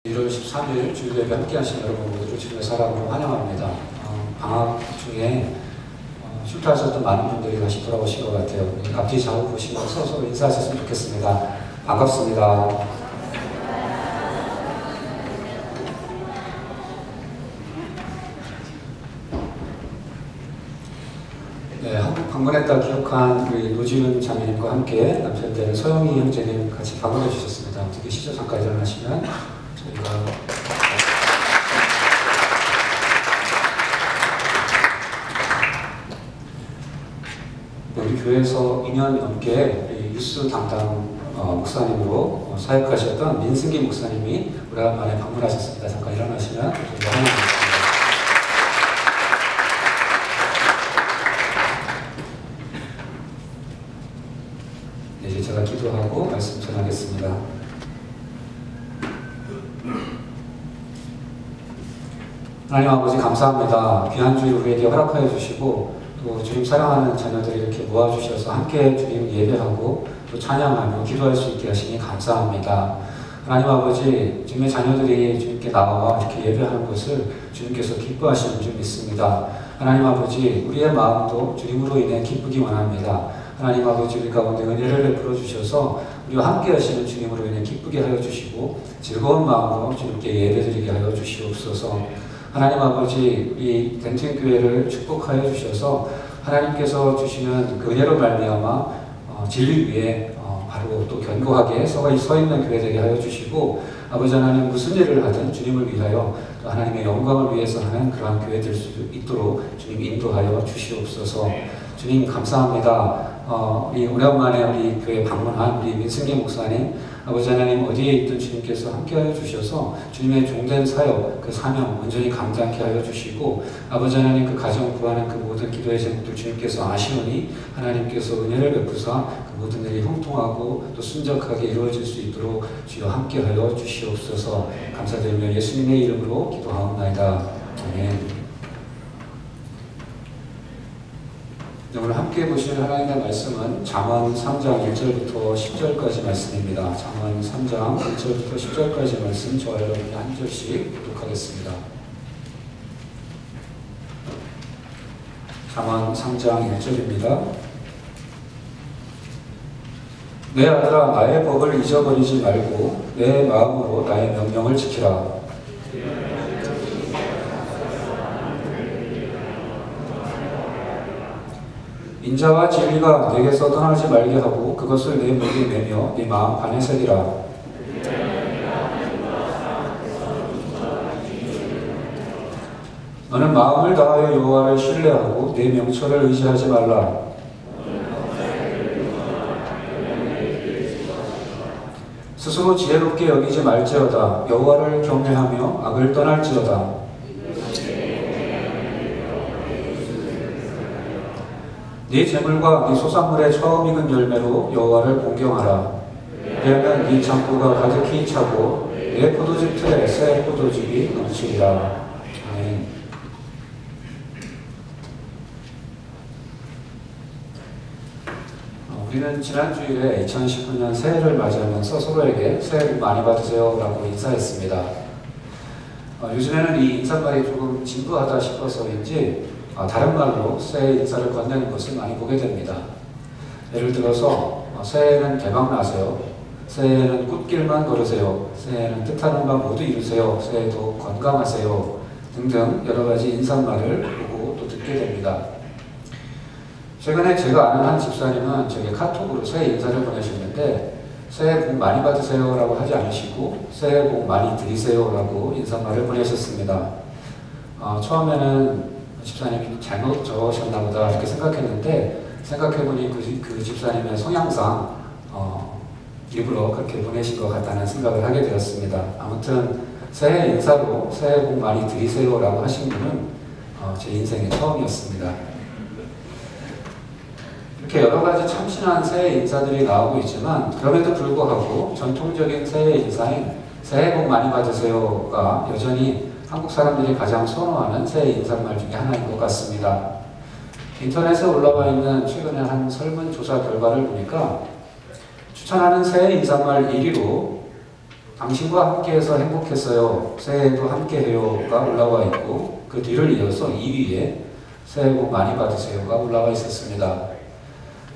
1월 13일 주일예배 함께 하신 여러분 모두를 주님의 사랑으로 환영합니다. 방학 중에 쉼터하셨던 많은 분들이 다시 돌아오신 것 같아요. 앞뒤 좌우 보시면서 서로 인사하셨으면 좋겠습니다. 반갑습니다. 네, 한국 방문했다 기록한 우리 노지은 자매님과 함께 남편 되는 서영희 형제님 같이 방문해 주셨습니다. 두 계시죠? 잠깐 일어나시면 저희가 우리 교회에서 2년 넘게 유스 담당 목사님으로 사역하셨던 민승기 목사님이 오랜만에 방문하셨습니다. 잠깐 일어나시면 저희가 환영합니다. 네, 이제 제가 기도하고 말씀 전하겠습니다. 하나님 아버지 감사합니다. 귀한 주일 우리에게 허락하여 주시고 또 주님 사랑하는 자녀들이 이렇게 모아주셔서 함께 주님 예배하고 또 찬양하며 기도할 수 있게 하시니 감사합니다. 하나님 아버지, 주님의 자녀들이 주님께 나와 이렇게 예배하는 것을 주님께서 기뻐하시는 줄 믿습니다. 하나님 아버지, 우리의 마음도 주님으로 인해 기쁘기 원합니다. 하나님 아버지, 우리 가운데 은혜를 베풀어 주셔서 우리와 함께 하시는 주님으로 인해 기쁘게 하여 주시고 즐거운 마음으로 주님께 예배드리게 하여 주시옵소서. 하나님 아버지, 이 덴튼교회를 축복하여 주셔서 하나님께서 주시는 그 은혜로 말미암아 진리 위에 바로 또 견고하게 서 있는 교회 되게 하여 주시고, 아버지 하나님 무슨 일을 하든 주님을 위하여 또 하나님의 영광을 위해서 하는 그러한 교회 될 수 있도록 주님 인도하여 주시옵소서. 주님 감사합니다. 우리 오랜만에 우리 교회 방문한 우리 민승기 목사님, 아버지 하나님 어디에 있든 주님께서 함께하여 주셔서 주님의 종된 사역, 그 사명 온전히 감당케 하여 주시고, 아버지 하나님 그 가정 구하는 그 모든 기도의 제목들 주님께서 아시오니 하나님께서 은혜를 베푸사 그 모든 일이 형통하고 또 순적하게 이루어질 수 있도록 주여 함께하여 주시옵소서. 감사드리며 예수님의 이름으로 기도하옵나이다. 아멘. 오늘 함께 보실 하나님의 말씀은 잠언 3장 1절부터 10절까지 말씀입니다. 잠언 3장 1절부터 10절까지 말씀 저와 여러분이 한 절씩 교독하겠습니다. 잠언 3장 1절입니다. 내 아들아, 나의 법을 잊어버리지 말고 내 마음으로 나의 명령을 지키라. 인자와 진리가 내게서 떠나지 말게 하고 그것을 내 목에 매며 네 마음 반에 새기라. 너는 마음을 다하여 여호와를 신뢰하고 내 명철을 의지하지 말라. 스스로 지혜롭게 여기지 말지어다. 여호와를 경외하며 악을 떠날지어다. 네 재물과 네 소산물의 처음 익은 열매로 여호와를 공경하라. 그러면 네 창고가 가득히 차고 내 포도즙 틀에 새 포도즙이 넘치리라. 아멘. 우리는 지난 주일에 2019년 새해를 맞이하면서 서로에게 새해 복 많이 받으세요 라고 인사했습니다. 요즘에는 이 인사말이 조금 진부하다 싶어서인지 다른 말로 새해 인사를 건네는 것을 많이 보게 됩니다. 예를 들어서 새해에는 대박 나세요. 새해에는 꽃길만 걸으세요. 새해에는 뜻하는 바 모두 이루세요. 새해도 건강하세요. 등등 여러 가지 인사말을 보고 또 듣게 됩니다. 최근에 제가 아는 한 집사님은 저에게 카톡으로 새해 인사를 보내셨는데 새해 복 많이 받으세요 라고 하지 않으시고 새해 복 많이 드리세요 라고 인사말을 보내셨습니다. 처음에는 집사님이 잘못 적으셨나 보다 이렇게 생각했는데 생각해보니 그 집사님의 성향상 일부러 그렇게 보내신 것 같다는 생각을 하게 되었습니다. 아무튼 새해 인사로 새해 복 많이 드리세요 라고 하신 분은 제 인생의 처음이었습니다. 이렇게 여러 가지 참신한 새해 인사들이 나오고 있지만 그럼에도 불구하고 전통적인 새해 인사인 새해 복 많이 받으세요가 여전히 한국 사람들이 가장 선호하는 새해 인사말 중에 하나인 것 같습니다. 인터넷에 올라와 있는 최근에 한 설문조사 결과를 보니까 추천하는 새해 인사말 1위로 당신과 함께해서 행복했어요. 새해에도 함께해요가 올라와 있고 그 뒤를 이어서 2위에 새해 복 많이 받으세요가 올라와 있었습니다.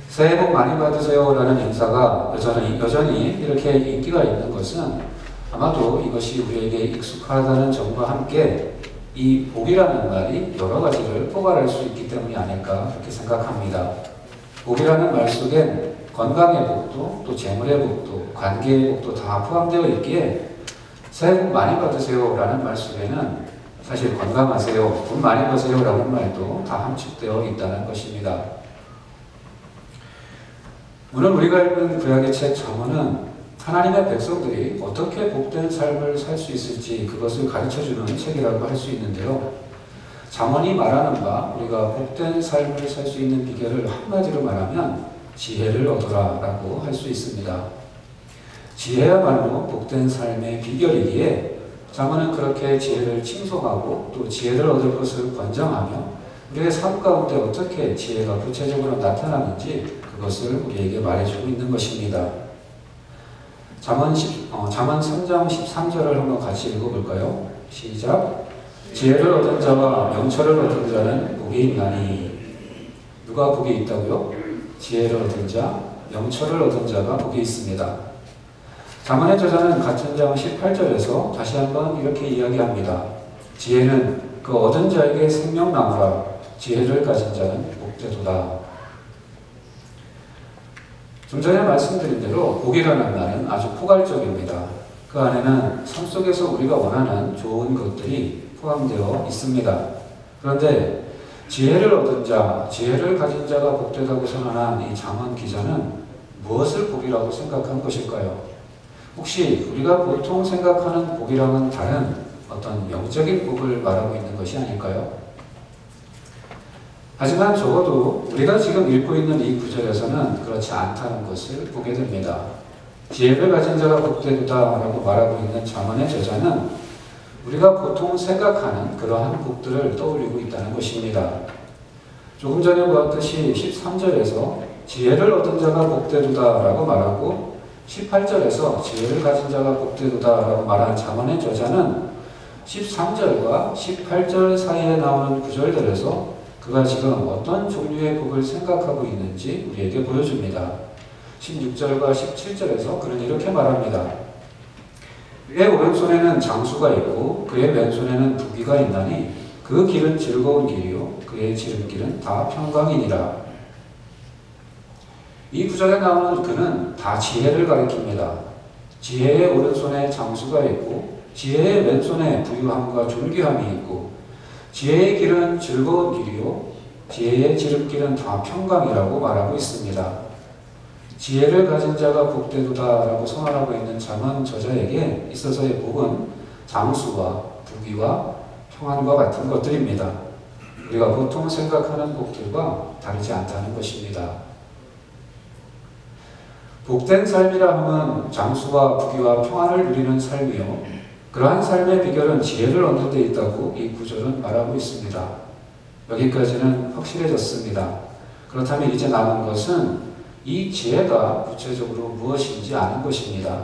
새해 복 많이 받으세요라는 인사가 여전히 이렇게 인기가 있는 것은 아마도 이것이 우리에게 익숙하다는 점과 함께 이 복이라는 말이 여러 가지를 포괄할 수 있기 때문이 아닐까 그렇게 생각합니다. 복이라는 말 속엔 건강의 복도, 또 재물의 복도, 관계의 복도 다 포함되어 있기에 새해 복 많이 받으세요 라는 말 속에는 사실 건강하세요, 돈 많이 버세요 라는 말도 다 함축되어 있다는 것입니다. 물론 우리가 읽은 구약의 책 잠언은 하나님의 백성들이 어떻게 복된 삶을 살 수 있을지 그것을 가르쳐주는 책이라고 할 수 있는데요. 잠언이 말하는 바 우리가 복된 삶을 살 수 있는 비결을 한마디로 말하면 지혜를 얻어라 라고 할 수 있습니다. 지혜야말로 복된 삶의 비결이기에 잠언은 그렇게 지혜를 칭송하고 또 지혜를 얻을 것을 권장하며 우리의 삶 가운데 어떻게 지혜가 구체적으로 나타나는지 그것을 우리에게 말해주고 있는 것입니다. 잠언 3장 13절을 한번 같이 읽어볼까요? 시작. 지혜를 얻은 자와 명철을 얻은 자는 복이 있나니. 누가 복이 있다고요? 지혜를 얻은 자, 명철을 얻은 자가 복이 있습니다. 잠언의 저자는 같은 장 18절에서 다시 한번 이렇게 이야기합니다. 지혜는 그 얻은 자에게 생명나무라. 지혜를 가진 자는 복되도다. 좀 전에 말씀드린 대로 복이라는 말은 아주 포괄적입니다. 그 안에는 삶 속에서 우리가 원하는 좋은 것들이 포함되어 있습니다. 그런데 지혜를 얻은 자, 지혜를 가진 자가 복되다고 선언한 이 잠언 기자는 무엇을 복이라고 생각한 것일까요? 혹시 우리가 보통 생각하는 복이랑은 다른 어떤 영적인 복을 말하고 있는 것이 아닐까요? 하지만 적어도 우리가 지금 읽고 있는 이 구절에서는 그렇지 않다는 것을 보게 됩니다. 지혜를 가진 자가 복되도다라고 말하고 있는 잠언의 저자는 우리가 보통 생각하는 그러한 복들을 떠올리고 있다는 것입니다. 조금 전에 보았듯이 13절에서 지혜를 얻은 자가 복되도다라고 말하고 18절에서 지혜를 가진 자가 복되도다라고 말한 잠언의 저자는 13절과 18절 사이에 나오는 구절들에서 그가 지금 어떤 종류의 복을 생각하고 있는지 우리에게 보여줍니다. 16절과 17절에서 그는 이렇게 말합니다. 그의 오른손에는 장수가 있고 그의 왼손에는 부귀가 있나니 그 길은 즐거운 길이요 그의 지름길은 다 평강이니라. 이 구절에 나오는 그는 다 지혜를 가리킵니다. 지혜의 오른손에 장수가 있고 지혜의 왼손에 부유함과 존귀함이 있고 지혜의 길은 즐거운 길이요 지혜의 지름길은 다 평강이라고 말하고 있습니다. 지혜를 가진 자가 복되도다라고 선언하고 있는 잠언 저자에게 있어서의 복은 장수와 부귀와 평안과 같은 것들입니다. 우리가 보통 생각하는 복들과 다르지 않다는 것입니다. 복된 삶이라 하면 장수와 부귀와 평안을 누리는 삶이요 그러한 삶의 비결은 지혜를 얻는 데 있다고 이 구절은 말하고 있습니다. 여기까지는 확실해졌습니다. 그렇다면 이제 남은 것은 이 지혜가 구체적으로 무엇인지 아는 것입니다.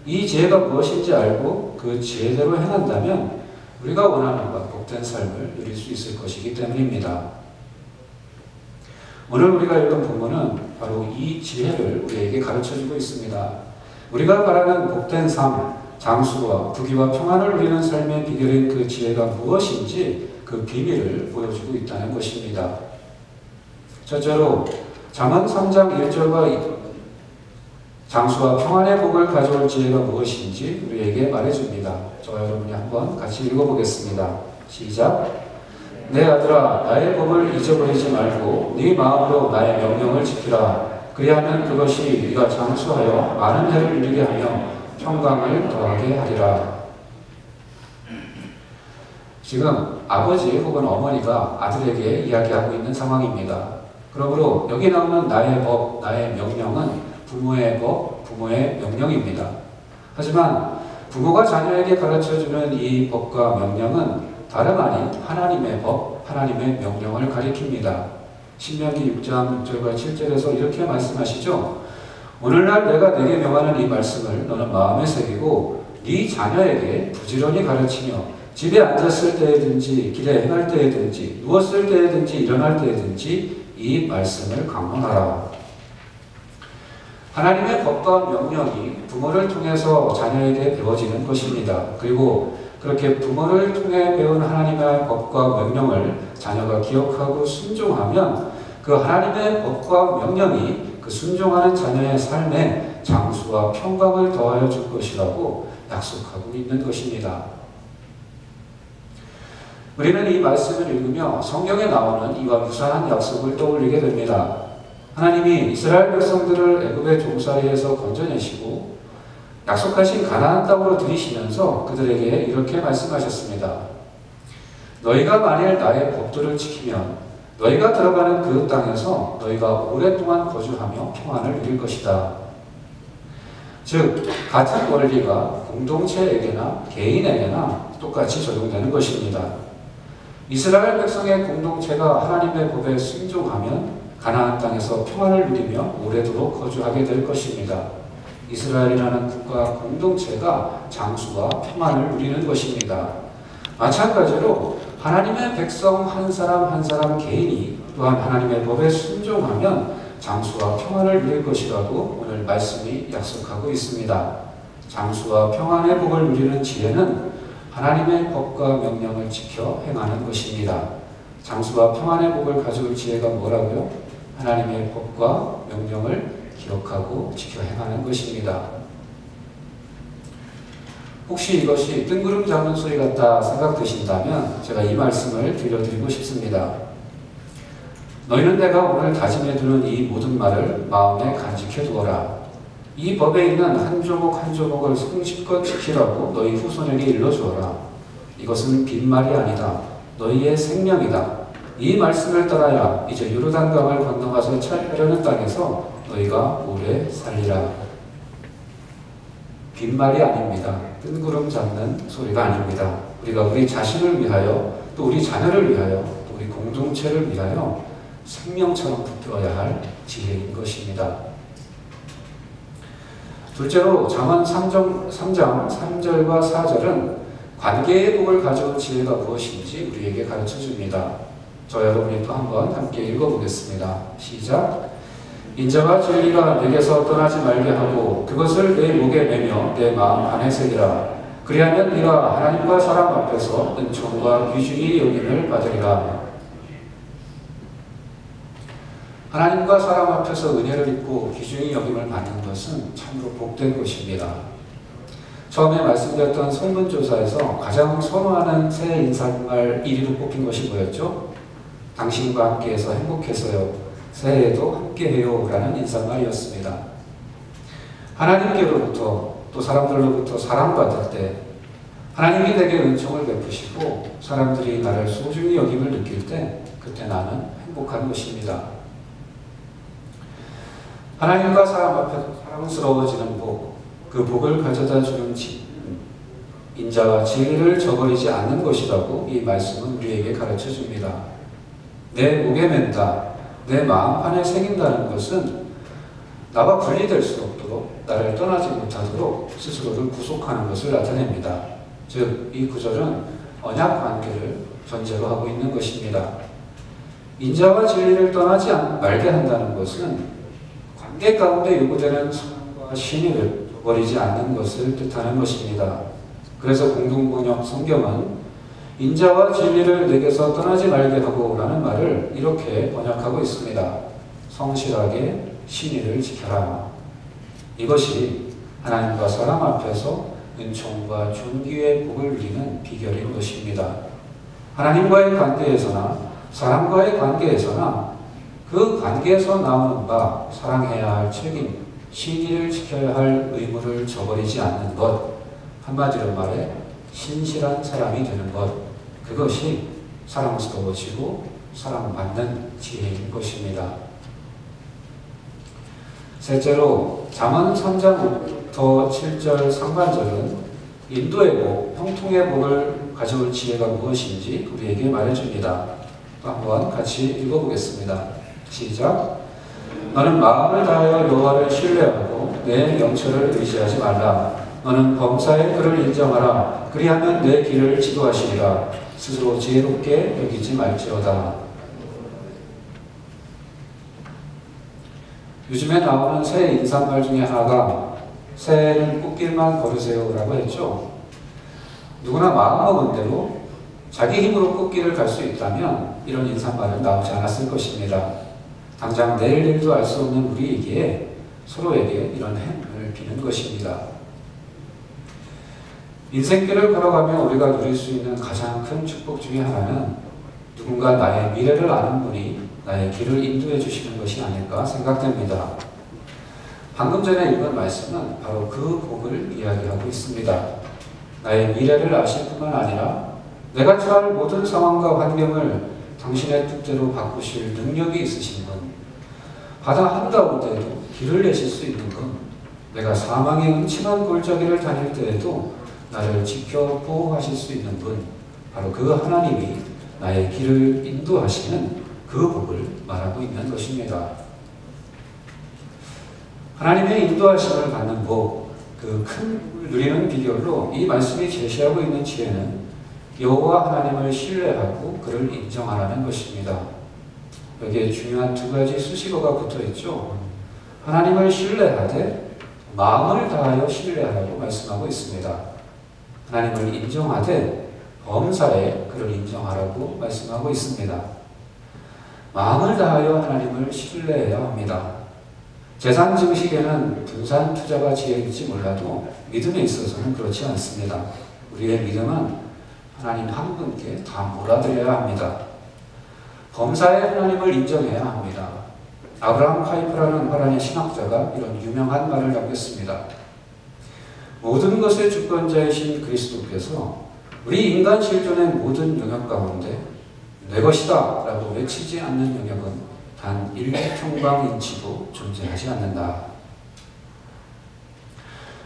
이 지혜가 무엇인지 알고 그 지혜대로 행한다면 우리가 원하는 것, 복된 삶을 누릴 수 있을 것이기 때문입니다. 오늘 우리가 읽은 본문은 바로 이 지혜를 우리에게 가르쳐주고 있습니다. 우리가 바라는 복된 삶, 장수와 부귀와 평안을 누리는 삶의 비결인 그 지혜가 무엇인지 그 비밀을 보여주고 있다는 것입니다. 첫째로 잠언 3장 1절과 장수와 평안의 복을 가져올 지혜가 무엇인지 우리에게 말해줍니다. 저와 여러분이 한번 같이 읽어보겠습니다. 시작. 내 아들아 나의 법을 잊어버리지 말고 네 마음으로 나의 명령을 지키라. 그리하면 그것이 네가 장수하여 많은 해를 누리게 하며 평강을 더하게 하리라. 지금 아버지 혹은 어머니가 아들에게 이야기하고 있는 상황입니다. 그러므로 여기 나오는 나의 법, 나의 명령은 부모의 법, 부모의 명령입니다. 하지만 부모가 자녀에게 가르쳐주는 이 법과 명령은 다름 아닌 하나님의 법, 하나님의 명령을 가리킵니다. 신명기 6장 6절과 7절에서 이렇게 말씀하시죠. 오늘날 내가 내게 명하는 이 말씀을 너는 마음에 새기고 네 자녀에게 부지런히 가르치며 집에 앉았을 때에든지 길에 행할 때에든지 누웠을 때에든지 일어날 때에든지 이 말씀을 강론하라. 하나님의 법과 명령이 부모를 통해서 자녀에게 배워지는 것입니다. 그리고 그렇게 부모를 통해 배운 하나님의 법과 명령을 자녀가 기억하고 순종하면 그 하나님의 법과 명령이 그 순종하는 자녀의 삶에 장수와 평강을 더하여 줄 것이라고 약속하고 있는 것입니다. 우리는 이 말씀을 읽으며 성경에 나오는 이와 유사한 약속을 떠올리게 됩니다. 하나님이 이스라엘 백성들을 애굽의 종살이에서 건져내시고 약속하신 가나안 땅으로 들이시면서 그들에게 이렇게 말씀하셨습니다. 너희가 만일 나의 법도를 지키면 너희가 들어가는 그 땅에서 너희가 오랫동안 거주하며 평안을 누릴 것이다. 즉 같은 원리가 공동체에게나 개인에게나 똑같이 적용되는 것입니다. 이스라엘 백성의 공동체가 하나님의 법에 순종하면 가나안 땅에서 평안을 누리며 오래도록 거주하게 될 것입니다. 이스라엘이라는 국가 공동체가 장수와 평안을 누리는 것입니다. 마찬가지로 하나님의 백성 한 사람 한 사람 개인이 또한 하나님의 법에 순종하면 장수와 평안을 누릴 것이라고 오늘 말씀이 약속하고 있습니다. 장수와 평안의 복을 누리는 지혜는 하나님의 법과 명령을 지켜 행하는 것입니다. 장수와 평안의 복을 가져올 지혜가 뭐라고요? 하나님의 법과 명령을 기억하고 지켜 행하는 것입니다. 혹시 이것이 뜬구름 잡는 소리 같다 생각되신다면 제가 이 말씀을 들려드리고 싶습니다. 너희는 내가 오늘 다짐해 두는 이 모든 말을 마음에 간직해 두어라. 이 법에 있는 한 조목 한 조목을 성실껏 지키라고 너희 후손에게 일러주어라. 이것은 빈말이 아니다. 너희의 생명이다. 이 말씀을 따라야 이제 요르단강을 건너가서 차지하려는 땅에서 너희가 오래 살리라. 빈말이 아닙니다. 뜬구름 잡는 소리가 아닙니다. 우리가 우리 자신을 위하여 또 우리 자녀를 위하여 또 우리 공동체를 위하여 생명처럼 붙들어야 할 지혜인 것입니다. 둘째로 잠언 3장 3절과 4절은 관계의 복을 가져온 지혜가 무엇인지 우리에게 가르쳐줍니다. 저 여러분이 또 한번 함께 읽어보겠습니다. 시작. 인자와 진리가 내게서 떠나지 말게 하고 그것을 내 목에 매며 내 마음 안에 새기라. 그리하면 네가 하나님과 사람 앞에서 은총과 귀중히 여김을 받으리라. 하나님과 사람 앞에서 은혜를 입고 귀중히 여김을 받는 것은 참으로 복된 것입니다. 처음에 말씀드렸던 설문조사에서 가장 선호하는 새해 인사말 1위로 뽑힌 것이 뭐였죠? 당신과 함께해서 행복해서요. 새해에도 함께해요 라는 인사말이었습니다. 하나님께로부터 또 사람들로부터 사랑받을 때 하나님이 내게 은총을 베푸시고 사람들이 나를 소중히 여김을 느낄 때 그때 나는 행복한 것입니다. 하나님과 사람 앞에서 사랑스러워지는 복, 그 복을 가져다 주는 인자와 진리를 저버리지 않는 것이라고 이 말씀은 우리에게 가르쳐 줍니다. 내 목에 맨다, 내 마음 안에 새긴다는 것은 나와 분리될 수 없도록 나를 떠나지 못하도록 스스로를 구속하는 것을 나타냅니다. 즉, 이 구절은 언약 관계를 전제로 하고 있는 것입니다. 인자와 진리를 떠나지 말게 한다는 것은 관계 가운데 요구되는 사랑과 신의를 버리지 않는 것을 뜻하는 것입니다. 그래서 공동번역 성경은 인자와 진리를 내게서 떠나지 말게 하고 라는 말을 이렇게 번역하고 있습니다. 성실하게 신의를 지켜라. 이것이 하나님과 사람 앞에서 은총과 존귀의 복을 누리는 비결인 것입니다. 하나님과의 관계에서나 사람과의 관계에서나 그 관계에서 나오는 바 사랑해야 할 책임, 신의를 지켜야 할 의무를 저버리지 않는 것, 한마디로 말해 신실한 사람이 되는 것, 그것이 사랑스러워지고 사랑받는 지혜인 것입니다. 셋째로 잠언 3장부터 7절 상반절은 인도의 복, 형통의 복을 가져올 지혜가 무엇인지 우리에게 말해줍니다. 또 한번 같이 읽어보겠습니다. 시작. 너는 마음을 다하여 여호와를 신뢰하고 내 명철을 의지하지 말라. 너는 범사의 그를 인정하라. 그리하면 내 길을 지도하시리라. 스스로 지혜롭게 여기지 말지어다. 요즘에 나오는 새 인사말 중에 하나가 새해는 꽃길만 걸으세요 라고 했죠. 누구나 마음먹은 대로 자기 힘으로 꽃길을 갈 수 있다면 이런 인사말은 나오지 않았을 것입니다. 당장 내일 일도 알 수 없는 우리에게 서로에게 이런 행운을 비는 것입니다. 인생길을 걸어가며 우리가 누릴 수 있는 가장 큰 축복 중에 하나는 누군가 나의 미래를 아는 분이 나의 길을 인도해 주시는 것이 아닐까 생각됩니다. 방금 전에 읽은 말씀은 바로 그 복을 이야기하고 있습니다. 나의 미래를 아실 뿐만 아니라 내가 처할 모든 상황과 환경을 당신의 뜻대로 바꾸실 능력이 있으신 분, 바다 한가운데에도 길을 내실 수 있는 분, 내가 사망의 음침한 골짜기를 다닐 때에도 나를 지켜 보호하실 수 있는 분, 바로 그 하나님이 나의 길을 인도하시는 그 복을 말하고 있는 것입니다. 하나님의 인도하심을 받는 복, 그 큰 복을 누리는 비결로 이 말씀이 제시하고 있는 지혜는 여호와 하나님을 신뢰하고 그를 인정하라는 것입니다. 여기에 중요한 두 가지 수식어가 붙어 있죠. 하나님을 신뢰하되 마음을 다하여 신뢰하라고 말씀하고 있습니다. 하나님을 인정하되 범사에 그를 인정하라고 말씀하고 있습니다. 마음을 다하여 하나님을 신뢰해야 합니다. 재산 증식에는 분산 투자가 지혜일지 몰라도 믿음에 있어서는 그렇지 않습니다. 우리의 믿음은 하나님 한 분께 다 몰아드려야 합니다. 범사에 하나님을 인정해야 합니다. 아브라함 카이프라는 화란의 신학자가 이런 유명한 말을 남겼습니다. 모든 것의 주권자이신 그리스도께서 우리 인간 실존의 모든 영역 가운데 내 것이다 라고 외치지 않는 영역은 단 1평방인치도 존재하지 않는다.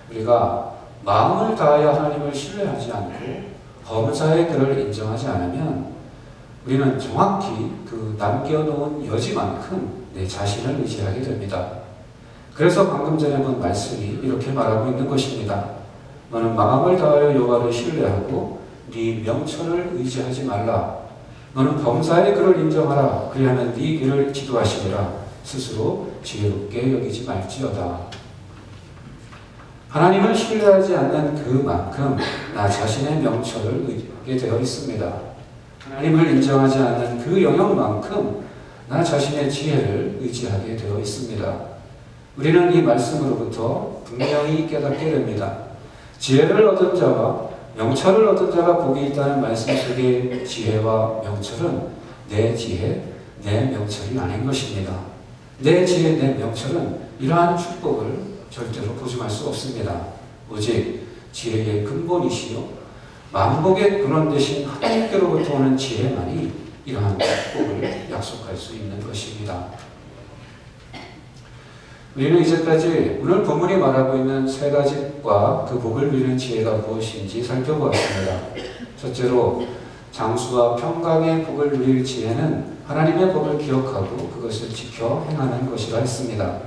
우리가 마음을 다하여 하나님을 신뢰하지 않고 범사의 그를 인정하지 않으면 우리는 정확히 그 남겨놓은 여지만큼 내 자신을 의지하게 됩니다. 그래서 방금 전에 본 말씀이 이렇게 말하고 있는 것입니다. 너는 마음을 다하여 여호와를 신뢰하고 네 명철을 의지하지 말라. 너는 범사의 그를 인정하라. 그리하면 네 길을 지도하시리라. 스스로 지혜롭게 여기지 말지어다. 하나님을 신뢰하지 않는 그만큼 나 자신의 명철을 의지하게 되어 있습니다. 하나님을 인정하지 않는 그 영역만큼 나 자신의 지혜를 의지하게 되어 있습니다. 우리는 이 말씀으로부터 분명히 깨닫게 됩니다. 지혜를 얻은 자와 명철을 얻은 자가 복이 있다는 말씀 속의 지혜와 명철은 내 지혜, 내 명철이 아닌 것입니다. 내 지혜, 내 명철은 이러한 축복을 절대로 보증할 수 없습니다. 오직 지혜의 근본이시요 만복의 근원 되신 하나님께로부터 오는 지혜만이 이러한 축복을 약속할 수 있는 것입니다. 우리는 이제까지 오늘 본문이 말하고 있는 세 가지과 그 복을 누리는 지혜가 무엇인지 살펴보았습니다. 첫째로 장수와 평강의 복을 누릴 지혜는 하나님의 법을 기억하고 그것을 지켜 행하는 것이라 했습니다.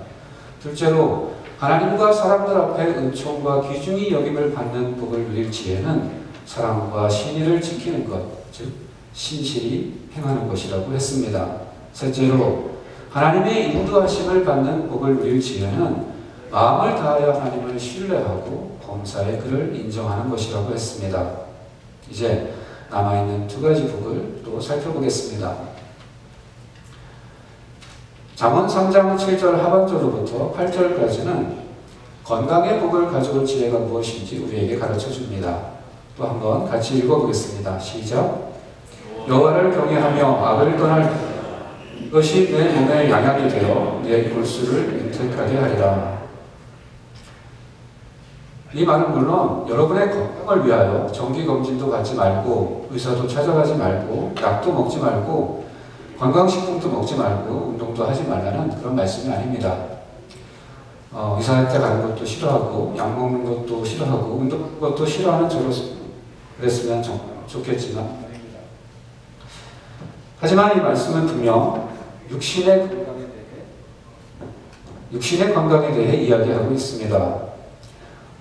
둘째로 하나님과 사람들 앞에 은총과 귀중히 여김을 받는 복을 누릴 지혜는 사랑과 신의를 지키는 것, 즉 신실히 행하는 것이라고 했습니다. 셋째로 하나님의 인도하심을 받는 복을 누릴 지혜는 마음을 다하여 하나님을 신뢰하고 범사에 그를 인정하는 것이라고 했습니다. 이제 남아있는 두 가지 복을 또 살펴보겠습니다. 잠언 3장 7절 하반절로부터 8절까지는 건강의 복을 가져올 지혜가 무엇인지 우리에게 가르쳐 줍니다. 또 한번 같이 읽어보겠습니다. 시작. 여호와를 경외하며 악을 떠날 이것이 내 몸의 양약이 되어 내 골수를 윤택하게 하리라. 이 말은 물론 여러분의 건강을 위하여 정기검진도 받지 말고 의사도 찾아가지 말고 약도 먹지 말고 건강식품도 먹지 말고 운동도 하지 말라는 그런 말씀이 아닙니다. 의사한테 가는 것도 싫어하고 약 먹는 것도 싫어하고 운동하는 것도 싫어하는 저로 그랬으면 정말 좋겠지만 하지만 이 말씀은 분명 육신의 건강에 대해 이야기하고 있습니다.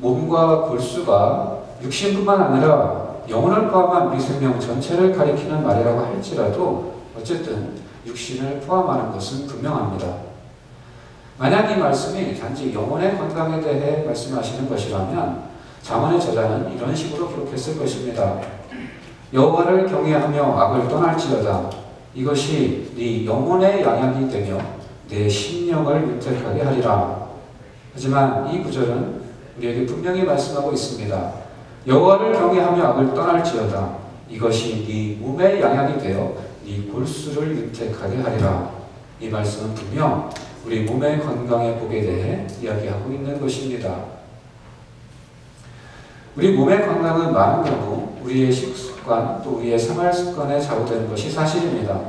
몸과 골수가 육신뿐만 아니라 영혼을 포함한 우리 생명 전체를 가리키는 말이라고 할지라도 어쨌든 육신을 포함하는 것은 분명합니다. 만약 이 말씀이 단지 영혼의 건강에 대해 말씀하시는 것이라면 잠언의 저자는 이런 식으로 기록했을 것입니다. 여호와를 경외하며 악을 떠날지어다. 이것이 네 영혼의 양약이 되며 내 심령을 윤택하게 하리라. 하지만 이 구절은 우리에게 분명히 말씀하고 있습니다. 여호와를 경외하며 악을 떠날지어다. 이것이 네 몸의 양약이 되어 네 골수를 윤택하게 하리라. 이 말씀은 분명 우리 몸의 건강의 복에 대해 이야기하고 있는 것입니다. 우리 몸의 건강은 많은 경우 우리의 식습관 또 우리의 생활 습관에 좌우되는 것이 사실입니다.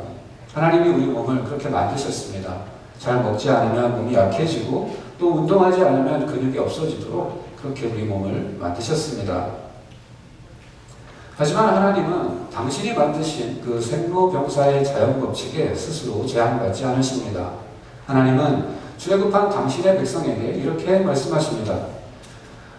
하나님이 우리 몸을 그렇게 만드셨습니다. 잘 먹지 않으면 몸이 약해지고 또 운동하지 않으면 근육이 없어지도록 그렇게 우리 몸을 만드셨습니다. 하지만 하나님은 당신이 만드신 그 생로병사의 자연법칙에 스스로 제한받지 않으십니다. 하나님은 출애굽한 당신의 백성에게 이렇게 말씀하십니다.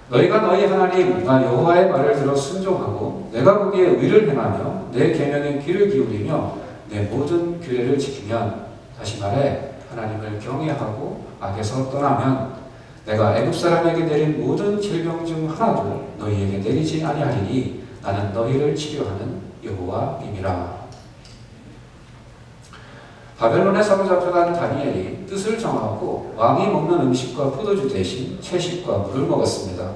너희가 너희 하나님 나 여호와의 말을 들어 순종하고 내가 거기에 의를 행하며 내 계명에 귀를 기울이며 내 모든 규례를 지키면, 다시 말해 하나님을 경외하고 악에서 떠나면 내가 애굽 사람에게 내린 모든 질병 중 하나도 너희에게 내리지 아니하리니 나는 너희를 치료하는 여호와임이라. 바벨론에 사로잡혀간 다니엘이 뜻을 정하고 왕이 먹는 음식과 포도주 대신 채식과 물을 먹었습니다.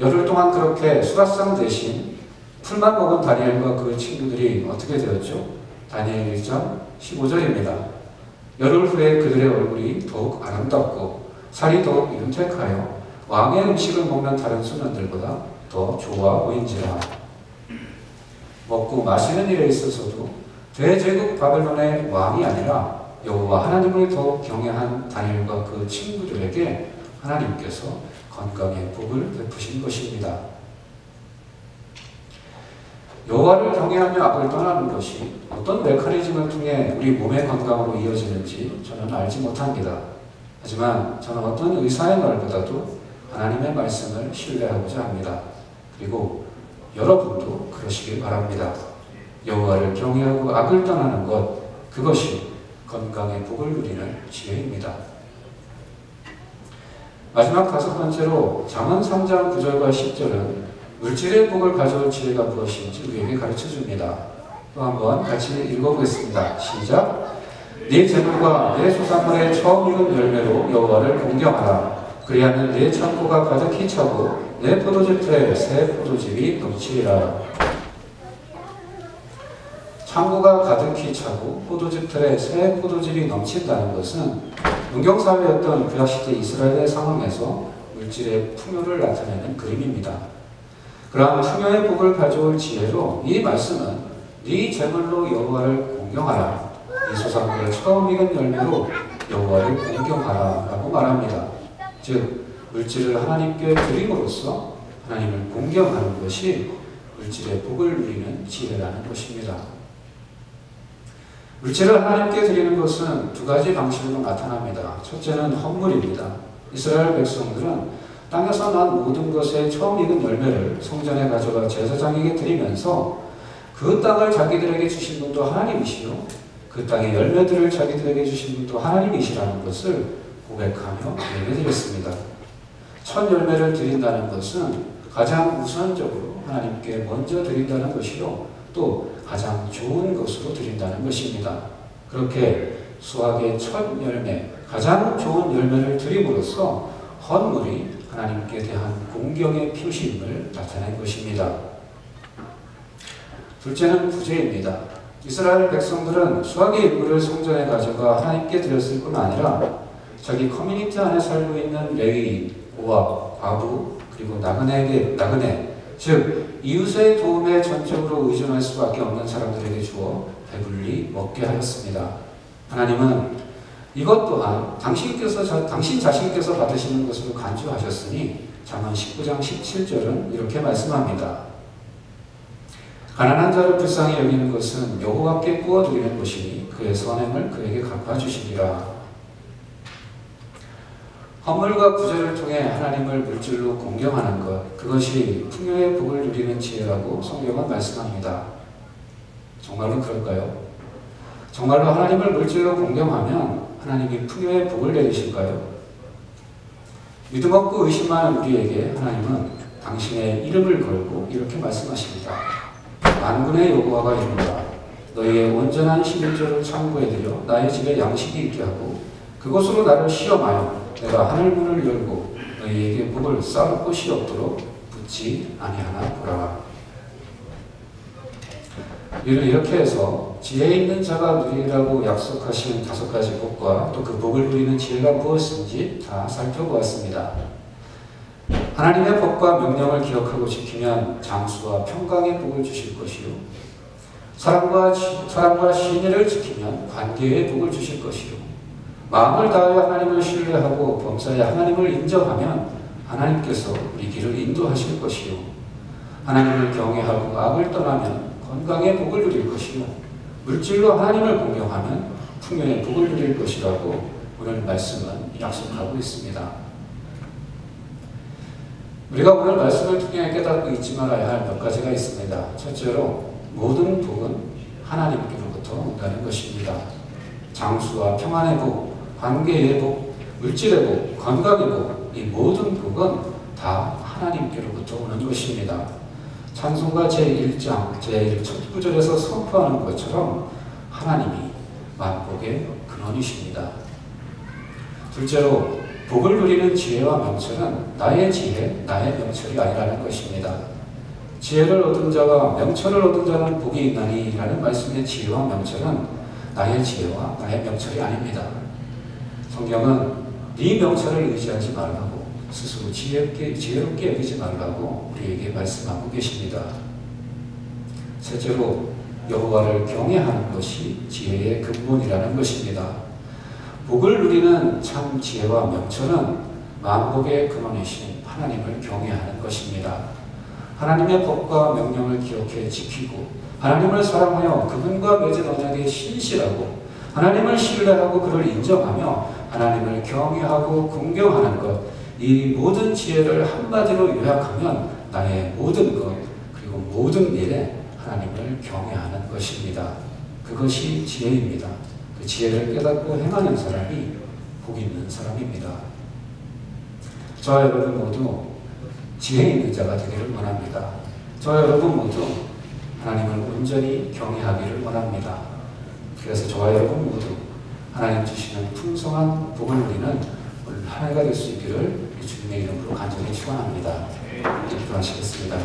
열흘 동안 그렇게 수라상 대신 풀만 먹은 다니엘과 그 친구들이 어떻게 되었죠? 다니엘 1장 15절입니다. 열흘 후에 그들의 얼굴이 더욱 아름답고 살이 더욱 윤택하여 왕의 음식을 먹는 다른 소년들보다 더 좋아 보인지라. 먹고 마시는 일에 있어서도 대제국 바벨론의 왕이 아니라 여호와 하나님을 더욱 경외한 다니엘과 그 친구들에게 하나님께서 건강의 복을 베푸신 것입니다. 여호와를 경외하며 악을 떠나는 것이 어떤 메커니즘을 통해 우리 몸의 건강으로 이어지는지 저는 알지 못합니다. 하지만 저는 어떤 의사의 말보다도 하나님의 말씀을 신뢰하고자 합니다. 그리고 여러분도 그러시길 바랍니다. 여호와를 경외하고 악을 떠나는 것, 그것이 건강의 복을 누리는 지혜입니다. 마지막 5번째로 잠언 3장 9절과 10절은 물질의 복을 가져올 지혜가 무엇인지 우리에게 가르쳐줍니다. 또 한번 같이 읽어보겠습니다. 시작! 네 재물과 네 소산물의 처음 익은 열매로 여호와를 공경하라. 그리하면 네 창고가 가득히 차고 내 포도즙 틀에 새 포도즙이 넘치리라. 창고가 가득히 차고 포도즙 틀에 새 포도즙이 넘친다는 것은 농경사회였던 구약시대 이스라엘의 상황에서 물질의 풍요를 나타내는 그림입니다. 그러한 풍요의 복을 가져올 지혜로 이 말씀은 네 재물로 여호와를 공경하라. 네 소산물의 처음 익은 열매로 여호와를 공경하라 라고 말합니다. 즉 물질을 하나님께 드림으로써 하나님을 공경하는 것이 물질의 복을 누리는 지혜라는 것입니다. 물질을 하나님께 드리는 것은 두 가지 방식으로 나타납니다. 첫째는 헌물입니다. 이스라엘 백성들은 땅에서 난 모든 것의 처음 익은 열매를 성전에 가져가 제사장에게 드리면서 그 땅을 자기들에게 주신 분도 하나님이시요 그 땅의 열매들을 자기들에게 주신 분도 하나님이시라는 것을 고백하며 예배드렸습니다. 첫 열매를 드린다는 것은 가장 우선적으로 하나님께 먼저 드린다는 것이요 또 가장 좋은 것으로 드린다는 것입니다. 그렇게 수확의 첫 열매, 가장 좋은 열매를 드림으로써 헌물이 하나님께 대한 공경의 표시임을 나타낸 것입니다. 둘째는 부제입니다. 이스라엘 백성들은 수확의 일부를 성전에 가져가 하나님께 드렸을 뿐 아니라 자기 커뮤니티 안에 살고 있는 레위인, 고압, 과부, 그리고 나그네, 즉 이웃의 도움에 전적으로 의존할 수밖에 없는 사람들에게 주어 배불리 먹게 하였습니다. 하나님은 이것 또한 당신 자신께서 받으시는 것으로 간주하셨으니 잠언 19장 17절은 이렇게 말씀합니다. 가난한 자를 불쌍히 여기는 것은 여호와께 구워드리는 것이니 그의 선행을 그에게 갚아주시리라. 헌물과 구제를 통해 하나님을 물질로 공경하는 것, 그것이 풍요의 복을 누리는 지혜라고 성경은 말씀합니다. 정말로 그럴까요? 정말로 하나님을 물질로 공경하면 하나님이 풍요의 복을 내리실까요? 믿음 없고 의심 많은 우리에게 하나님은 당신의 이름을 걸고 이렇게 말씀하십니다. 만군의 여호와가 이른다. 너희의 온전한 11조를 창고해드려 나의 집에 양식이 있게 하고 그곳으로 나를 시험하여 내가 하늘 문을 열고 너희에게 복을 쌓을 곳이 없도록 붙지 아니하나 보라. 우리는 이렇게 해서 지혜 있는 자가 누리라고 약속하신 5가지 복과 또 그 복을 누리는 지혜가 무엇인지 다 살펴보았습니다. 하나님의 법과 명령을 기억하고 지키면 장수와 평강의 복을 주실 것이요 사랑과 신의를 지키면 관계의 복을 주실 것이요 마음을 다하여 하나님을 신뢰하고 범사에 하나님을 인정하면 하나님께서 우리 길을 인도하실 것이요 하나님을 경외하고 악을 떠나면 건강의 복을 누릴 것이요 물질로 하나님을 공경하면 풍요의 복을 누릴 것이라고 오늘 말씀은 약속하고 있습니다. 우리가 오늘 말씀을 통해 깨닫고 잊지 말아야 할 몇 가지가 있습니다. 첫째로 모든 복은 하나님께로부터 온다는 것입니다. 장수와 평안의 복, 관계의 복, 물질의 복, 건강의 복, 이 모든 복은 다 하나님께로부터 오는 것입니다. 찬송가 제1장 제1첫 구절에서 선포하는 것처럼 하나님이 만복의 근원이십니다. 둘째로 복을 누리는 지혜와 명철은 나의 지혜, 나의 명철이 아니라는 것입니다. 지혜를 얻은 자와 명철을 얻은 자는 복이 있나니 라는 말씀의 지혜와 명철은 나의 지혜와 나의 명철이 아닙니다. 성경은 네 명철을 의지하지 말라고 스스로 지혜롭게 여기지 말라고 우리에게 말씀하고 계십니다. 셋째로 여호와를 경외하는 것이 지혜의 근본이라는 것입니다. 복을 누리는 참 지혜와 명철은 만복의 근원이신 하나님을 경외하는 것입니다. 하나님의 법과 명령을 기억해 지키고 하나님을 사랑하여 그분과 맺은 언약에 신실하고 하나님을 신뢰하고 그를 인정하며 하나님을 경외하고 공경하는 것, 이 모든 지혜를 한마디로 요약하면 나의 모든 것 그리고 모든 일에 하나님을 경외하는 것입니다. 그것이 지혜입니다. 그 지혜를 깨닫고 행하는 사람이 복 있는 사람입니다. 저와 여러분 모두 지혜 있는 자가 되기를 원합니다. 저와 여러분 모두 하나님을 온전히 경외하기를 원합니다. 그래서 저와 여러분 모두 하나님 주시는 풍성한 복을 누리는 오늘 한 해가 될 수 있기를 주님의 이름으로 간절히 축원합니다. 기도하시겠습니다.